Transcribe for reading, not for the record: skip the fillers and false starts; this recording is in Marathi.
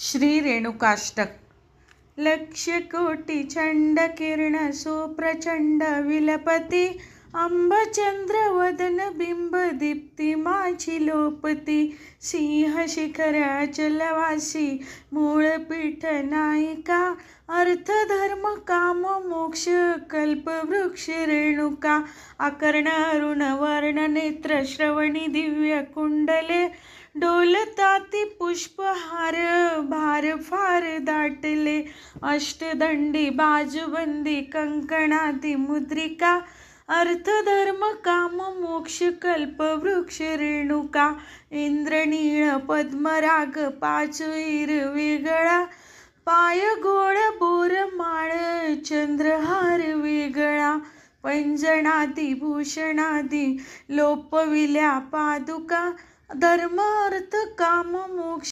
श्री रेणुकाष्टक। लक्ष्य कोटि चंड किरण सुप्रचंड विलपती, अंबचंद्र वदन बिंब दीप्ती माझी लोपती। सिंह शिखर अचलवासी मूळपीठ नायिका, अर्थ धर्म काम मोक्ष कल्प वृक्ष रेणुका। आकर्ण अरुण वर्ण नेत्र श्रवणी दिव्य कुंडले, डोलताती पुष्पहार भार फार दाटले। अष्टदंडी बाजूबंदी कंकणाती मुद्रिका, अर्थ धर्म काम मोक्ष कल्प वृक्ष रेणुका। इंद्रनीळ पद्मराग पाचुईर वेगळा, पाय गोळ बोरमाळ चंद्रहार वेगळा। पैंजणाती भूषणादी लोपविल्या पादुका, धर्म अर्थ काम मोक्ष